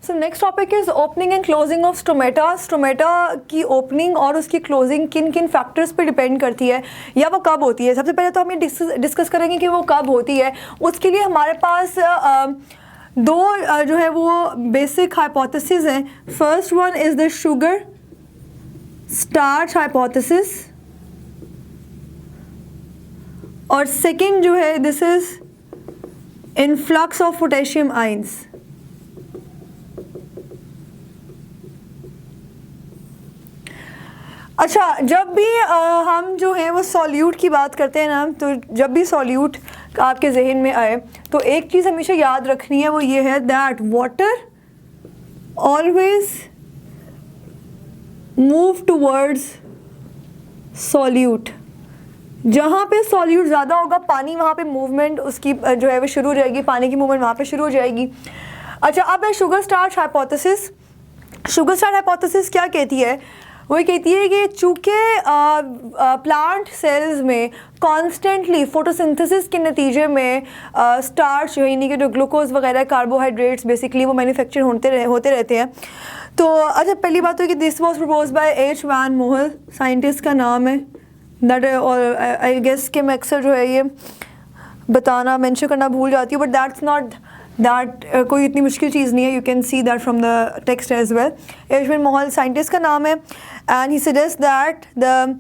So next topic is opening and closing of stomata. Stomata की opening और उसकी closing किन किन फैक्टर्स पे डिपेंड करती है या वो कब होती है। सबसे पहले तो हम ये डिस्कस करेंगे कि वो कब होती है। उसके लिए हमारे पास दो जो है वो बेसिक हाइपोथेसिस हैं। First one is the sugar starch hypothesis और सेकंड जो है this is influx of potassium ions. अच्छा, जब भी हम जो है वो सॉल्यूट की बात करते हैं ना, तो जब भी सॉल्यूट आपके जहन में आए तो एक चीज़ हमेशा याद रखनी है, वो ये है that water always move towards solute. जहाँ पे सॉल्यूट ज़्यादा होगा पानी वहाँ पे मूवमेंट उसकी जो है वो शुरू हो जाएगी, पानी की मूवमेंट वहाँ पे शुरू हो जाएगी। अच्छा, अब है sugar starch hypothesis. Sugar starch hypothesis क्या कहती है? वो कहती है कि चूँकि प्लांट सेल्स में कॉन्स्टेंटली फोटोसिंथेसिस के नतीजे में स्टार्च यानी कि जो ग्लूकोज वगैरह कार्बोहाइड्रेट्स बेसिकली वो मैन्युफैक्चर होते रहते हैं। तो अच्छा, पहली बात तो कि this was propose by H von Mohl, scientist का नाम है दैट, और आई गेस कि मैं अक्सर जो है ये बताना मेंशन करना भूल जाती हूँ, बट दैट्स नॉट दैट कोई इतनी मुश्किल चीज़ नहीं है। You can see that from the text as well. H von Mohl scientist का नाम है and he suggest that the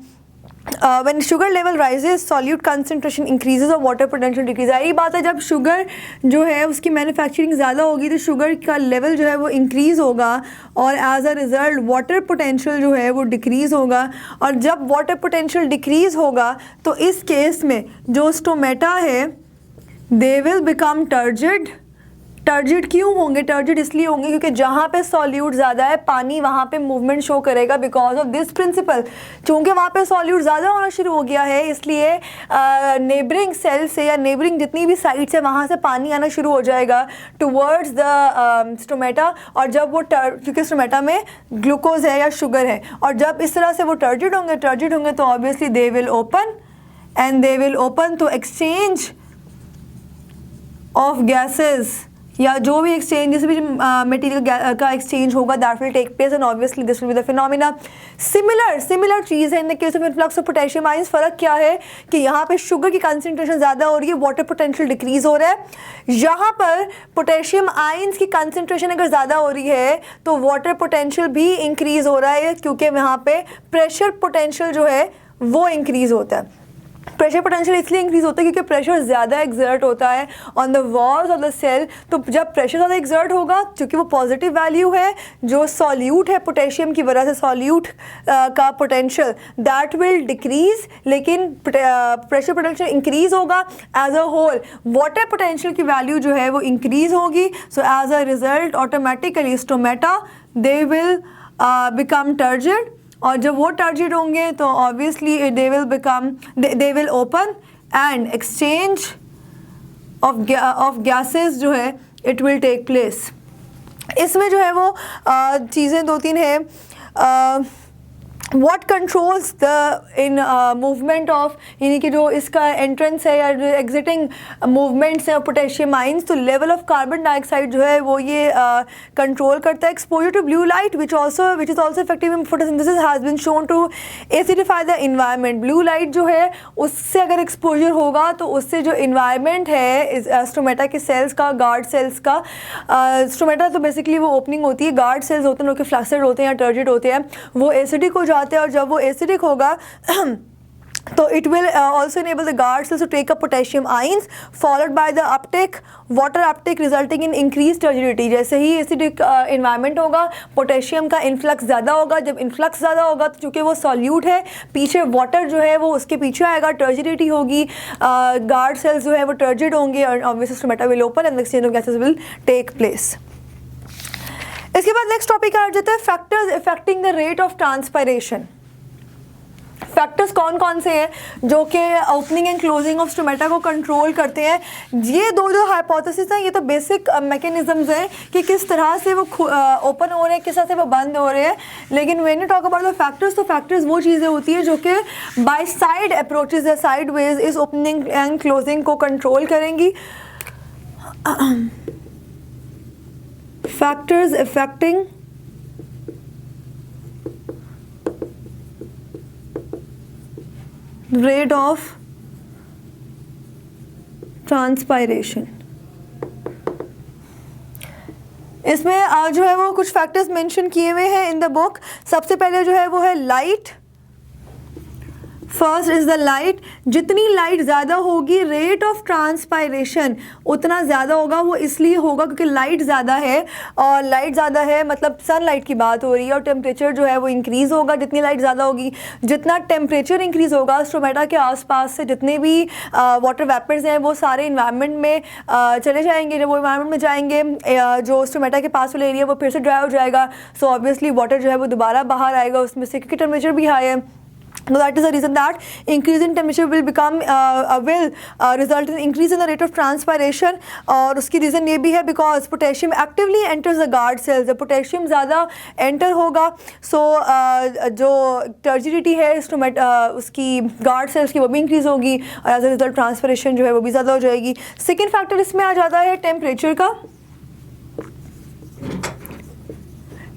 when sugar level rises solute concentration increases और water potential decrease। यही बात है, जब शुगर जो है उसकी मैन्युफैक्चरिंग ज़्यादा होगी तो शुगर का लेवल जो है वो इंक्रीज़ होगा और as a result water potential जो है वो डिक्रीज़ होगा। और जब वाटर पोटेंशियल डिक्रीज़ होगा तो इस केस में जो स्टोमेटा है दे विल बिकम टर्जिड। टर्जिड क्यों होंगे? टर्जिड इसलिए होंगे क्योंकि जहाँ पे सॉल्यूट ज़्यादा है पानी वहाँ पे मूवमेंट शो करेगा बिकॉज ऑफ दिस प्रिंसिपल। चूँकि वहाँ पे सॉल्यूट ज़्यादा होना शुरू हो गया है इसलिए नेबरिंग सेल से या नेबरिंग जितनी भी साइड्स है वहाँ से पानी आना शुरू हो जाएगा टुवर्ड्स द स्टोमेटा। और जब वो क्योंकि स्टोमेटा में ग्लूकोज है या शुगर है, और जब इस तरह से वो टर्जिड होंगे तो ऑब्वियसली दे विल ओपन तो एक्सचेंज ऑफ गैसेज या जो भी एक्सचेंज जिस भी मटेरियल का एक्सचेंज होगा that will take place and obviously this will be the phenomena. Similar चीज़ है in the case of influx of potassium ions. फ़र्क क्या है कि यहाँ पे शुगर की कंसंट्रेशन ज़्यादा हो रही है, वाटर पोटेंशियल डिक्रीज हो रहा है। यहाँ पर पोटेशियम आयंस की कंसंट्रेशन अगर ज़्यादा हो रही है तो वाटर पोटेंशियल भी इंक्रीज़ हो रहा है क्योंकि वहाँ पे प्रेशर पोटेंशियल जो है वो इंक्रीज़ होता है। प्रेशर पोटेंशियल इसलिए इंक्रीज होता है क्योंकि प्रेशर ज़्यादा एक्सर्ट होता है on the walls of the cell. तो जब प्रेशर ज़्यादा एक्सर्ट होगा, क्योंकि वो पॉजिटिव वैल्यू है जो सॉल्यूट है पोटेशियम की वजह से, सॉल्यूट का पोटेंशियल दैट विल डिक्रीज, लेकिन प्रेशर पोटेंशियल इंक्रीज होगा as a whole. Water potential की वैल्यू जो है वो इंक्रीज होगी। So as a result automatically stomata they will become turgid, और जब वो टर्जिड होंगे तो obviously they will open and exchange of gases जो है इट विल टेक प्लेस। इसमें जो है वो चीज़ें दो तीन है। What controls the in movement of, यानी कि जो इसका एंट्रेंस है या जो एग्जिटिंग मूवमेंट्स है पोटेशियम आयंस, तो लेवल ऑफ कार्बन डाइऑक्साइड जो है वो ये कंट्रोल करता है। Exposure to blue light which is also effective in photosynthesis has been shown to acidify the environment. Blue light जो है उससे अगर एक्सपोजर होगा तो उससे जो इन्वायरमेंट है स्टोमेटा के सेल्स का, गार्ड सेल्स का, स्टोमेटा तो बेसिकली वो ओपनिंग होती है, गार्ड सेल्स होते हैं जो कि फ्लैक्सिड होते हैं या टर्जिड होते हैं, वो एसिडिक हो जाते हैं। और जब वो एसिडिक होगा तो it will also enable the guard cells to take up potassium ions followed by the uptake, water uptake resulting in increased turgidity। जैसे ही एसिडिक इन्वायरमेंट होगा पोटेशियम का इन्फ्लक्स ज़्यादा होगा। जब इन्फ्लक्स ज़्यादा होगा तो चूँकि वो सॉल्यूट है, पीछे वाटर जो है वो उसके पीछे आएगा, टर्जिडिटी होगी, गार्ड सेल्स जो है वो टर्जिड होंगे और obviously stomata will open and exchange of gases will take place. इसके बाद नेक्स्ट टॉपिक आ जाता है factors affecting the rate of transpiration. Factors कौन कौन से हैं जो कि opening and closing of stomata को कंट्रोल करते हैं? ये दो जो हाइपोथेसिस हैं ये तो बेसिक मैकेनिज्म्स हैं कि किस तरह से वो ओपन हो रहे हैं, किस तरह से वो बंद हो रहे हैं। लेकिन when you talk about the factors, तो फैक्टर्स वो चीज़ें होती हैं जो कि बाय साइड अप्रोचेज या साइड वेज इस ओपनिंग एंड क्लोजिंग को कंट्रोल करेंगी। factors affecting rate of transpiration. इसमें जो है वो कुछ फैक्टर्स मेंशन किए हुए हैं इन द बुक. सबसे पहले जो है वो है light. First is the light. जितनी लाइट ज़्यादा होगी रेट ऑफ ट्रांसपायरेशन उतना ज़्यादा होगा. वो इसलिए होगा क्योंकि लाइट ज़्यादा है, और लाइट ज़्यादा है मतलब सनलाइट की बात हो रही है, और टेम्परेचर जो है वो इंक्रीज़ होगा जितनी लाइट ज़्यादा होगी. जितना टेम्परेचर इंक्रीज़ होगा स्ट्रोमेटा के आसपास से जितने भी वाटर वेपर्स हैं वो सारे इन्वायरमेंट में चले जाएंगे. जब वो इन्वायरमेंट में जाएंगे जो स्ट्रोमेटा के पास वाला एरिया वो फिर से ड्राई हो जाएगा. सो ऑब्वियसली वाटर जो है वो दोबारा बाहर आएगा उसमें से, क्योंकि टेम्परेचर भी हाई है. So that is the reason that increase in temperature will result in increase in the rate of transpiration. और उसकी रीज़न ये भी है because potassium actively enters the guard cells. जब पोटेशियम ज़्यादा एंटर होगा जो टर्जिडिटी है उसकी गार्ड सेल्स की वो भी इंक्रीज़ होगी, और एज अ रिजल्ट ट्रांसपिरेशन जो है वो भी ज़्यादा हो जाएगी. सेकेंड फैक्टर इसमें आ जाता है टेम्परेचर का.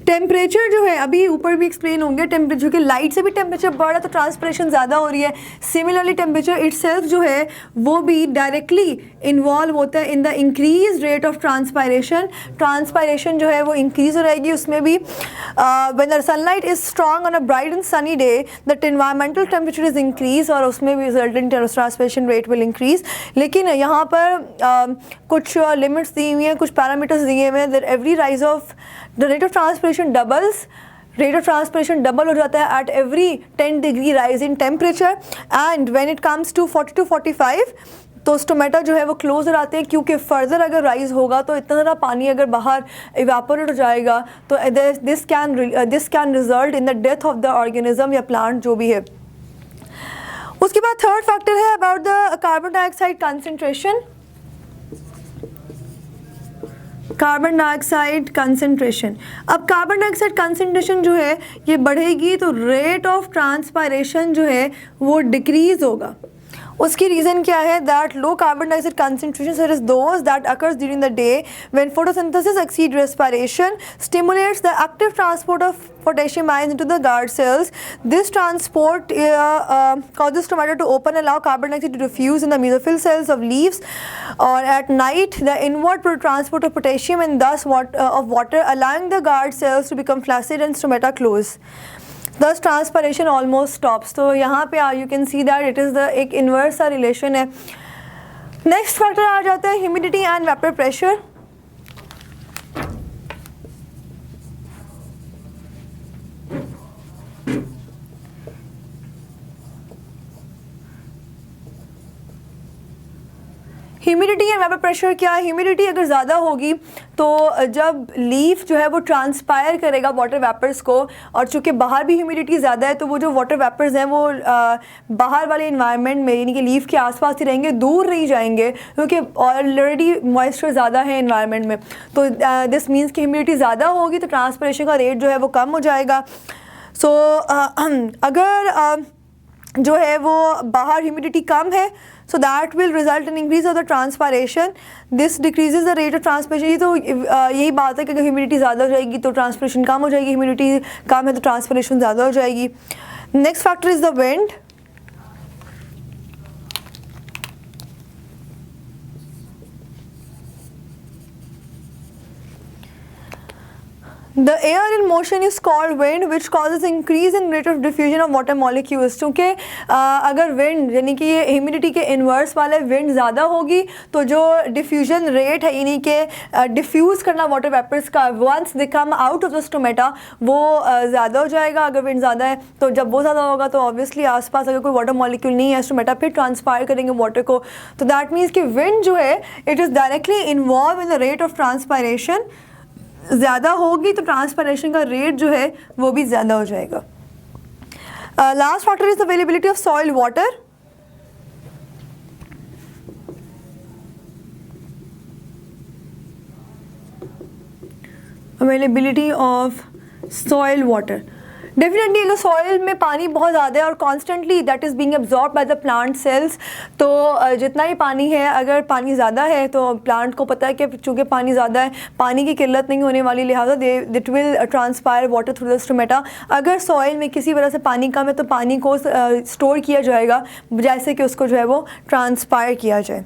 टेम्परेचर जो है अभी ऊपर भी एक्सप्लेन होंगे. टेम्परेचर की लाइट से भी टेम्परेचर बढ़ रहा है तो ट्रांसपिरेशन ज़्यादा हो रही है. सिमिलरली टेम्परेचर इटसेल्फ जो है वो भी डायरेक्टली इन्वॉल्व होता है in the increase rate of transpiration. Transpiration जो है वो इंक्रीज हो रहेगी उसमें भी. When the sunlight is strong on a bright and sunny day that environmental temperature is increase, और उसमें भी resultant transpiration rate will increase. लेकिन यहाँ पर कुछ लिमिट्स दी हुई हैं, कुछ पैरामीटर्स दिए हुए हैं. That every rise of the rate of transpiration doubles. Rate of transpiration double हो जाता है at every 10 degree rise in temperature. And when it comes to 40 to 45 तो स्टोमेटा जो है वो क्लोजर आते हैं, क्योंकि फर्दर अगर राइज होगा तो इतना ज़्यादा पानी अगर बाहर इवेपोरेट हो जाएगा तो this can result in the death of the organism या प्लांट जो भी है. उसके बाद थर्ड फैक्टर है about the carbon dioxide concentration. Carbon dioxide concentration. अब कार्बन डाइऑक्साइड कंसंट्रेशन जो है ये बढ़ेगी तो रेट ऑफ ट्रांसपायरेशन जो है वो डिक्रीज होगा. उसकी रीज़न क्या है? That low carbon dioxide concentration such as those that occurs during the day when photosynthesis exceed respiration stimulates the active transport of potassium ions into the guard cells. This transport causes tomato to open and allow carbon dioxide to diffuse in the mesophyll cells of leaves. Or at night, the inward transport of potassium and thus of water, allowing the guard cells to become flaccid and stomata close. Thus transpiration almost stops. तो यहाँ पे you can see that it is the एक inverse सा relation है. Next factor आ जाता है humidity and vapor pressure. Humidity and vapour pressure क्या है? ह्यूमिडिटी अगर ज़्यादा होगी तो जब लीफ जो है वो ट्रांसपायर करेगा वाटर वेपर्स को, और चूँकि बाहर भी ह्यूमिडिटी ज़्यादा है तो वो जो वाटर वेपर्स हैं वो बाहर वाले इन्वायरमेंट में यानी कि लीफ के आसपास ही रहेंगे, दूर नहीं जाएंगे, क्योंकि ऑलरेडी मॉइस्चर ज़्यादा है इन्वायरमेंट में. तो दिस मीन्स कि ह्यूमिडिटी ज़्यादा होगी तो ट्रांसपिरेशन का रेट जो है वो कम हो जाएगा. सो अगर जो है वो बाहर ह्यूमिडिटी कम है so that will result in increase of the transpiration. This decreases the rate of transpiration. ये तो यही बात है कि अगर ह्यूमिडिटी ज़्यादा हो जाएगी तो ट्रांसपिरेशन कम हो जाएगी, ह्यूमिडिटी कम है तो ट्रांसपिरेशन ज़्यादा हो जाएगी. Next factor is the wind. The air in motion is called wind, which causes increase in rate of diffusion of water molecules. क्योंकि अगर wind यानी कि ये ह्यूमिडिटी के इन्वर्स वाले wind ज़्यादा होगी तो जो diffusion rate है यानी कि diffuse करना water vapors का once they come out of the stomata वो ज़्यादा हो जाएगा. अगर wind ज़्यादा है तो जब वो ज़्यादा होगा तो obviously आसपास अगर कोई water molecule नहीं है stomata फिर transpire करेंगे water को, तो that means कि wind जो है it is directly involved in the rate of transpiration. ज़्यादा होगी तो ट्रांसपिरेशन का रेट जो है वो भी ज़्यादा हो जाएगा. Last factor is availability of soil water. Availability of soil water. Definitely अगर सॉइल में पानी बहुत ज़्यादा है और constantly that is being absorb by the plant cells, तो जितना ही पानी है, अगर पानी ज़्यादा है तो प्लांट को पता है कि चूँकि पानी ज़्यादा है, पानी की किल्लत नहीं होने वाली, लिहाजा it will transpire water through the stomata. अगर सॉइल में किसी वजह से पानी कम है तो पानी को स्टोर किया जाएगा जैसे कि उसको जो है वो ट्रांसपायर किया जाए।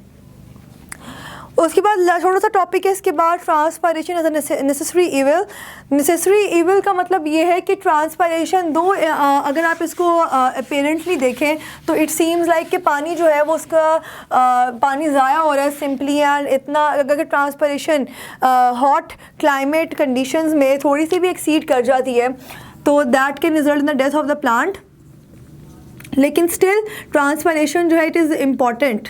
उसके बाद छोटा सा टॉपिक है इसके बाद, transpiration as a necessary evil. Necessary evil का मतलब ये है कि ट्रांसपायरेशन दो अगर आप इसको अपेरेंटली देखें तो इट सीम्स लाइक कि पानी जो है वो उसका पानी ज़ाया हो रहा है सिंपली, एंड इतना अगर ट्रांसपायरेशन हॉट क्लाइमेट कंडीशंस में थोड़ी सी भी एक्सीड कर जाती है तो that can result in the death of the plant. लेकिन स्टिल ट्रांसपायरेशन जो है इट इज़ इम्पॉर्टेंट।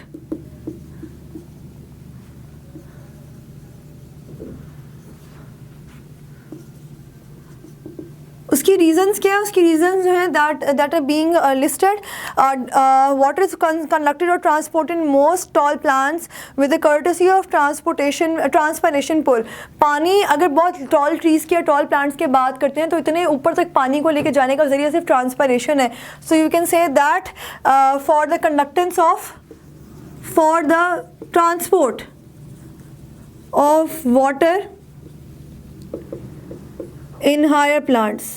उसकी रीजंस क्या है? उसकी रीजंस जो हैं that are being listed. Water is conducted और transported in most tall plants with the courtesy of transpiration pull. पानी अगर बहुत टॉल ट्रीज़ की या टॉल प्लांट्स की बात करते हैं तो इतने ऊपर तक पानी को लेके जाने का जरिया सिर्फ ट्रांसपायरेशन है। So you can say that for the conductance of for the transport of water in higher plants.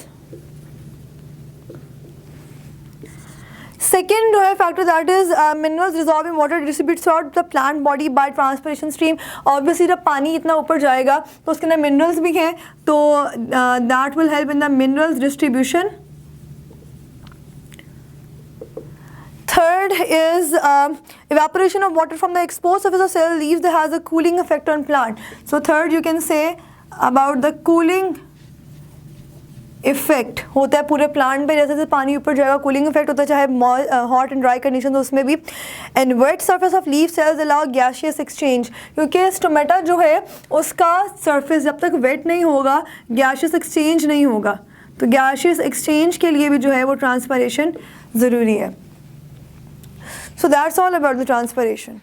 Second factor that is minerals dissolve in water distributes throughout the plant body by transpiration stream. Obviously जब पानी इतना ऊपर जाएगा तो उसके अंदर minerals भी हैं, तो that will help in the minerals distribution. Third is evaporation of water from the exposed surface of cell leaves that has a cooling effect on plant. So third you can say about the cooling effect होता है पूरे plant पे, जैसे जैसे पानी ऊपर जाएगा cooling effect होता है, चाहे हॉट एंड ड्राई कंडीशन उसमें भी। And wet surface of leaf cells allow gaseous exchange, क्योंकि स्टोमेटा जो है उसका सरफेस जब तक वेट नहीं होगा गैसियस एक्सचेंज नहीं होगा, तो गैसियस एक्सचेंज के लिए भी जो है वो ट्रांसपायरेशन ज़रूरी है। So that's all about the transpiration.